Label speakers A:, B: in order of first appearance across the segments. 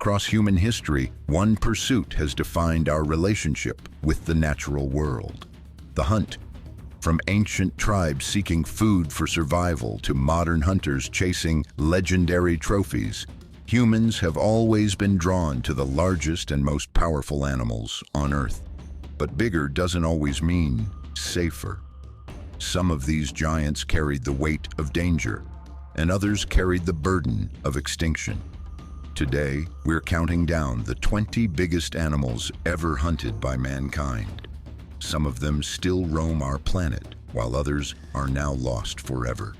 A: Across human history, one pursuit has defined our relationship with the natural world: the hunt. From ancient tribes seeking food for survival to modern hunters chasing legendary trophies, humans have always been drawn to the largest and most powerful animals on Earth. But bigger doesn't always mean safer. Some of these giants carried the weight of danger, and others carried the burden of extinction. Today, we're counting down the 20 biggest animals ever hunted by mankind. Some of them still roam our planet, while others are now lost forever.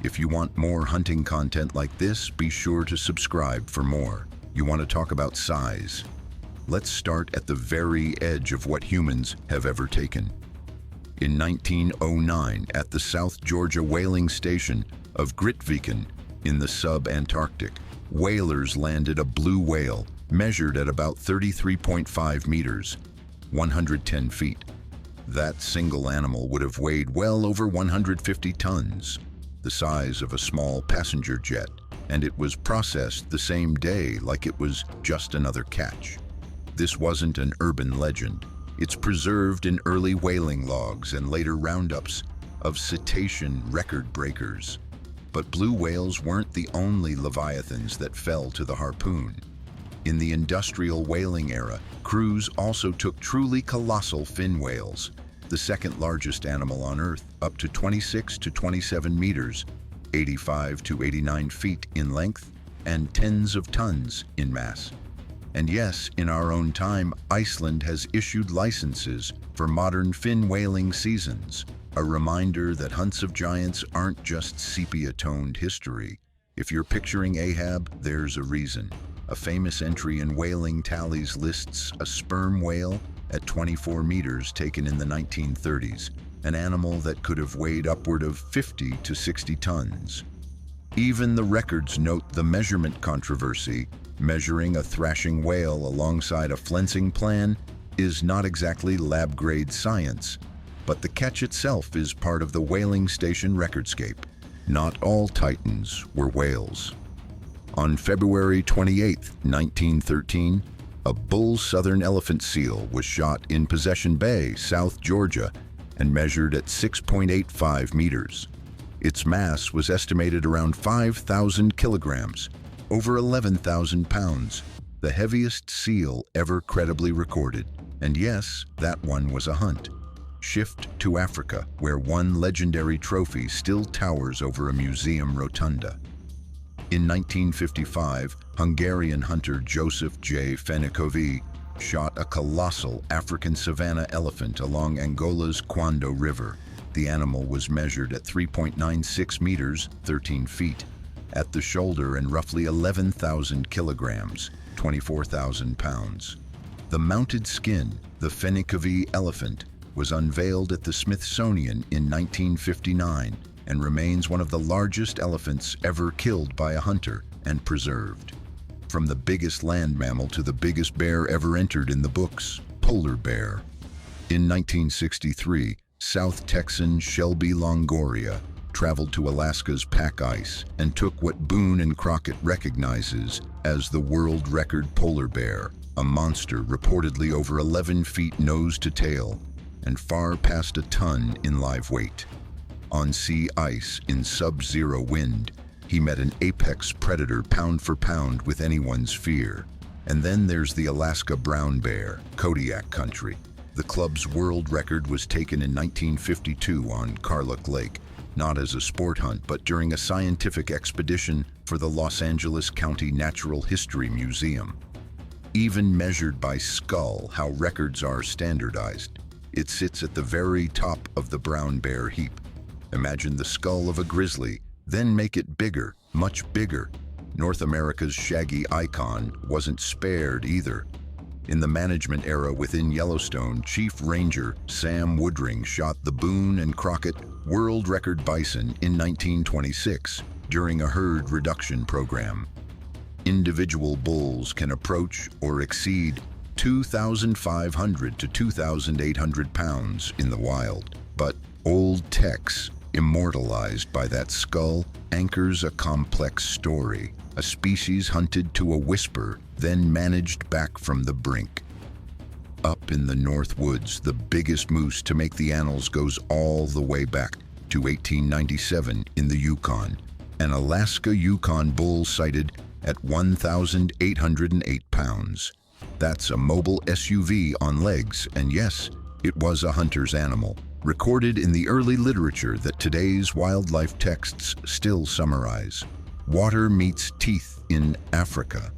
A: If you want more hunting content like this, be sure to subscribe for more. You want to talk about size? Let's start at the very edge of what humans have ever taken. In 1909, at the South Georgia whaling station of Grytviken in the sub-Antarctic, whalers landed a blue whale measured at about 33.5 meters, 110 feet. That single animal would have weighed well over 150 tons, the size of a small passenger jet, and it was processed the same day like it was just another catch. This wasn't an urban legend. It's preserved in early whaling logs and later roundups of cetacean record breakers. But blue whales weren't the only leviathans that fell to the harpoon. In the industrial whaling era, crews also took truly colossal fin whales, the second largest animal on Earth, up to 26 to 27 meters, 85 to 89 feet in length, and tens of tons in mass. And yes, in our own time, Iceland has issued licenses for modern fin whaling seasons, a reminder that hunts of giants aren't just sepia-toned history. If you're picturing Ahab, there's a reason. A famous entry in whaling tallies lists a sperm whale at 24 meters taken in the 1930s, an animal that could have weighed upward of 50 to 60 tons. Even the records note the measurement controversy. Measuring a thrashing whale alongside a flensing plan is not exactly lab-grade science, but the catch itself is part of the whaling station recordscape. Not all titans were whales. On February 28, 1913, a bull southern elephant seal was shot in Possession Bay, South Georgia, and measured at 6.85 meters. Its mass was estimated around 5,000 kilograms, over 11,000 pounds, the heaviest seal ever credibly recorded. And yes, that one was a hunt. Shift to Africa, where one legendary trophy still towers over a museum rotunda. In 1955, Hungarian hunter Joseph J. Fénykövi shot a colossal African savanna elephant along Angola's Kwando River. The animal was measured at 3.96 meters, 13 feet, at the shoulder and roughly 11,000 kilograms, 24,000 pounds. The mounted skin, the Fénykövi elephant, was unveiled at the Smithsonian in 1959 and remains one of the largest elephants ever killed by a hunter and preserved. From the biggest land mammal to the biggest bear ever entered in the books, polar bear. In 1963, South Texan Shelby Longoria traveled to Alaska's pack ice and took what Boone and Crockett recognizes as the world record polar bear, a monster reportedly over 11 feet nose to tail and far past a ton in live weight. On sea ice in sub-zero wind, he met an apex predator pound for pound with anyone's fear. And then there's the Alaska brown bear, Kodiak country. The club's world record was taken in 1952 on Karluk Lake, not as a sport hunt, but during a scientific expedition for the Los Angeles County Natural History Museum. Even measured by skull, how records are standardized, it sits at the very top of the brown bear heap. Imagine the skull of a grizzly, then make it bigger, much bigger. North America's shaggy icon wasn't spared either. In the management era within Yellowstone, Chief Ranger Sam Woodring shot the Boone and Crockett world record bison in 1926 during a herd reduction program. Individual bulls can approach or exceed 2,500 to 2,800 pounds in the wild, but old text, immortalized by that skull, anchors a complex story. A species hunted to a whisper, then managed back from the brink. Up in the North Woods, the biggest moose to make the annals goes all the way back to 1897 in the Yukon. An Alaska Yukon bull sighted at 1,808 pounds. That's a mobile SUV on legs, and yes, it was a hunter's animal, recorded in the early literature that today's wildlife texts still summarize. Water meets teeth in Africa.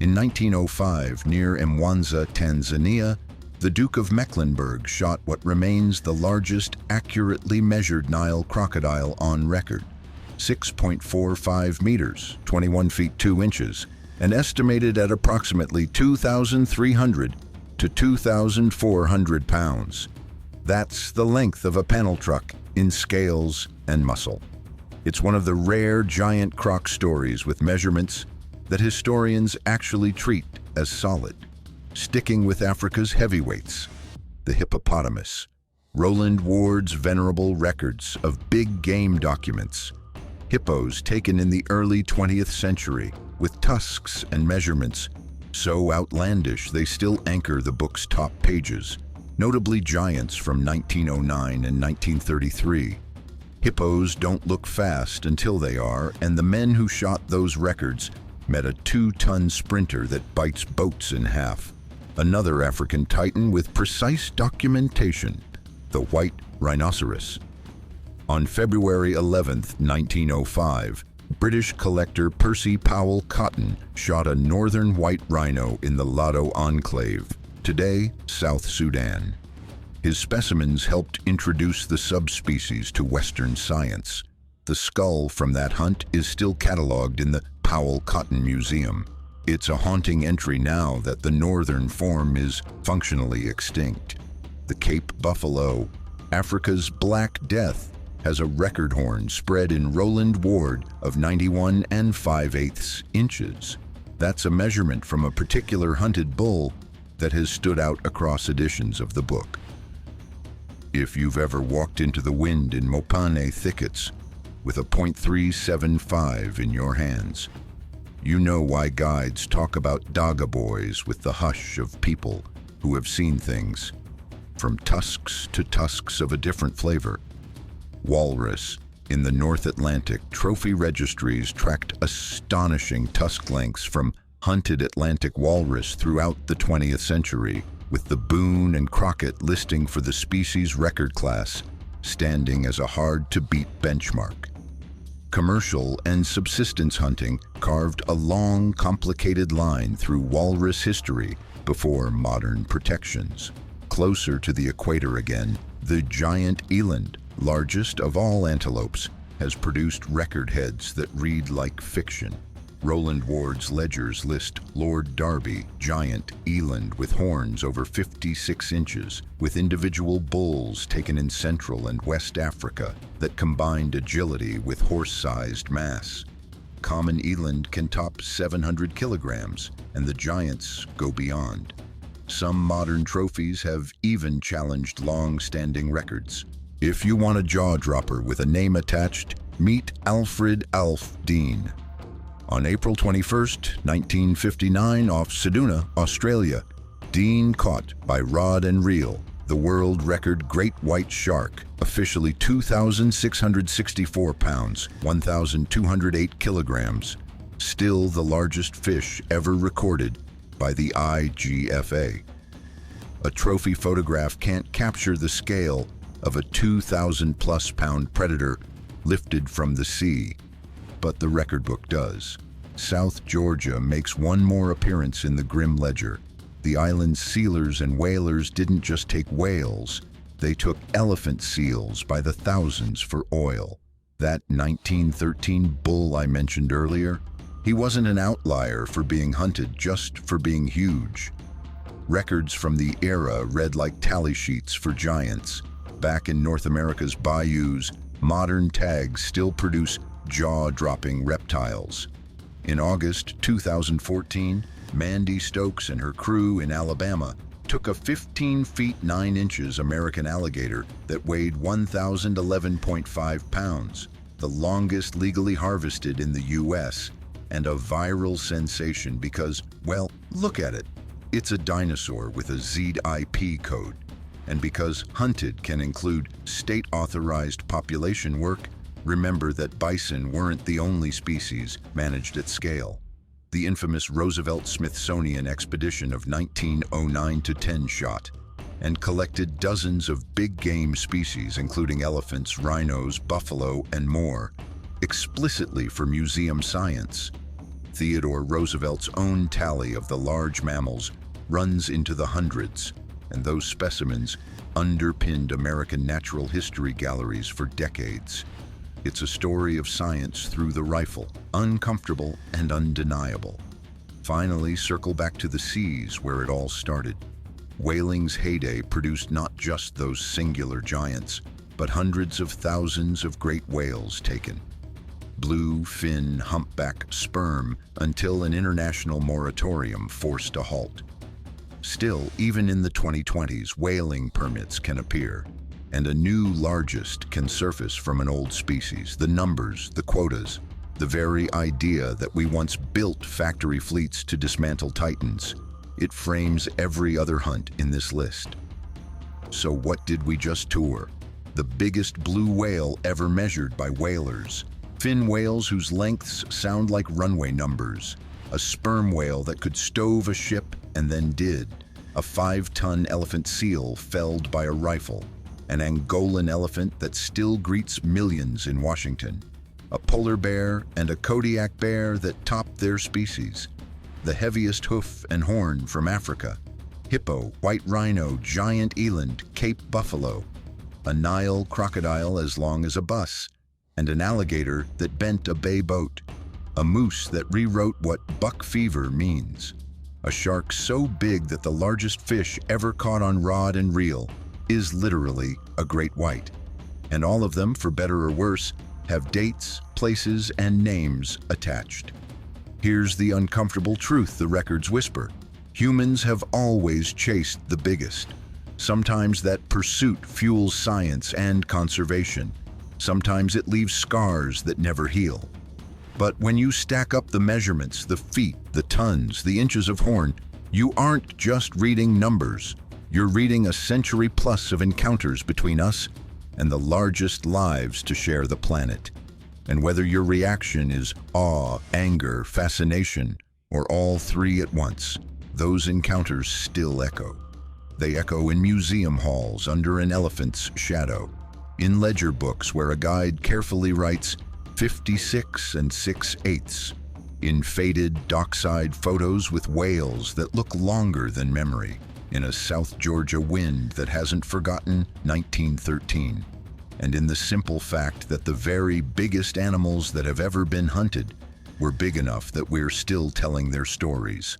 A: In 1905, near Mwanza, Tanzania, the Duke of Mecklenburg shot what remains the largest accurately measured Nile crocodile on record, 6.45 meters, 21 feet 2 inches, and estimated at approximately 2,300 to 2,400 pounds. That's the length of a panel truck in scales and muscle. It's one of the rare giant croc stories with measurements that historians actually treat as solid. Sticking with Africa's heavyweights, the hippopotamus. Roland Ward's venerable records of big game documents. Hippos taken in the early 20th century with tusks and measurements so outlandish they still anchor the book's top pages, notably giants from 1909 and 1933. Hippos don't look fast until they are, and the men who shot those records met a 2-ton sprinter that bites boats in half. Another African titan with precise documentation, the white rhinoceros. On February 11, 1905, British collector Percy Powell Cotton shot a northern white rhino in the Lado Enclave, today South Sudan. His specimens helped introduce the subspecies to Western science. The skull from that hunt is still catalogued in the Powell Cotton Museum. It's a haunting entry now that the northern form is functionally extinct. The Cape buffalo, Africa's Black Death, has a record horn spread in Roland Ward of 91 5/8 inches. That's a measurement from a particular hunted bull that has stood out across editions of the book. If you've ever walked into the wind in Mopane thickets with a .375 in your hands, you know why guides talk about Daga boys with the hush of people who have seen things, from tusks to tusks of a different flavor. Walrus. In the North Atlantic, trophy registries tracked astonishing tusk lengths from hunted Atlantic walrus throughout the 20th century, with the Boone and Crockett listing for the species record class standing as a hard-to-beat benchmark. Commercial and subsistence hunting carved a long, complicated line through walrus history before modern protections. Closer to the equator again, the giant eland, largest of all antelopes, has produced record heads that read like fiction. Roland Ward's ledgers list Lord Derby, giant eland with horns over 56 inches, with individual bulls taken in Central and West Africa that combined agility with horse-sized mass. Common eland can top 700 kilograms, and the giants go beyond. Some modern trophies have even challenged long-standing records. If you want a jaw-dropper with a name attached, meet Alfred Dean. On April 21, 1959, off Seduna, Australia, Dean caught by rod and reel the world record great white shark, officially 2,664 pounds, 1,208 kilograms, still the largest fish ever recorded by the IGFA. A trophy photograph can't capture the scale of a 2,000-plus pound predator lifted from the sea, but the record book does. South Georgia makes one more appearance in the grim ledger. The island's sealers and whalers didn't just take whales, they took elephant seals by the thousands for oil. That 1913 bull I mentioned earlier, he wasn't an outlier for being hunted, just for being huge. Records from the era read like tally sheets for giants. Back in North America's bayous, modern tags still produce jaw-dropping reptiles. In August 2014, Mandy Stokes and her crew in Alabama took a 15 feet 9 inches American alligator that weighed 1,011.5 pounds, the longest legally harvested in the U.S., and a viral sensation because, well, look at it. It's a dinosaur with a ZIP code. And because hunted can include state-authorized population work, remember that bison weren't the only species managed at scale. The infamous Roosevelt-Smithsonian expedition of 1909 to 10 shot and collected dozens of big game species, including elephants, rhinos, buffalo, and more, explicitly for museum science. Theodore Roosevelt's own tally of the large mammals runs into the hundreds, and those specimens underpinned American natural history galleries for decades. It's a story of science through the rifle, uncomfortable and undeniable. Finally, circle back to the seas where it all started. Whaling's heyday produced not just those singular giants, but hundreds of thousands of great whales taken. Blue, fin, humpback, sperm, until an international moratorium forced a halt. Still, even in the 2020s, whaling permits can appear, and a new largest can surface from an old species. The numbers, the quotas, the very idea that we once built factory fleets to dismantle titans, it frames every other hunt in this list. So what did we just tour? The biggest blue whale ever measured by whalers. Fin whales whose lengths sound like runway numbers. A sperm whale that could stove a ship and then did. A 5-ton elephant seal felled by a rifle. An Angolan elephant that still greets millions in Washington. A polar bear and a Kodiak bear that topped their species. The heaviest hoof and horn from Africa. Hippo, white rhino, giant eland, Cape buffalo. A Nile crocodile as long as a bus. And an alligator that bent a bay boat. A moose that rewrote what buck fever means. A shark so big that the largest fish ever caught on rod and reel is literally a great white. And all of them, for better or worse, have dates, places, and names attached. Here's the uncomfortable truth the records whisper. Humans have always chased the biggest. Sometimes that pursuit fuels science and conservation. Sometimes it leaves scars that never heal. But when you stack up the measurements, the feet, the tons, the inches of horn, you aren't just reading numbers. You're reading a century plus of encounters between us and the largest lives to share the planet. And whether your reaction is awe, anger, fascination, or all three at once, those encounters still echo. They echo in museum halls under an elephant's shadow, in ledger books where a guide carefully writes 56 6/8, in faded dockside photos with whales that look longer than memory, in a South Georgia wind that hasn't forgotten 1913, and in the simple fact that the very biggest animals that have ever been hunted were big enough that we're still telling their stories.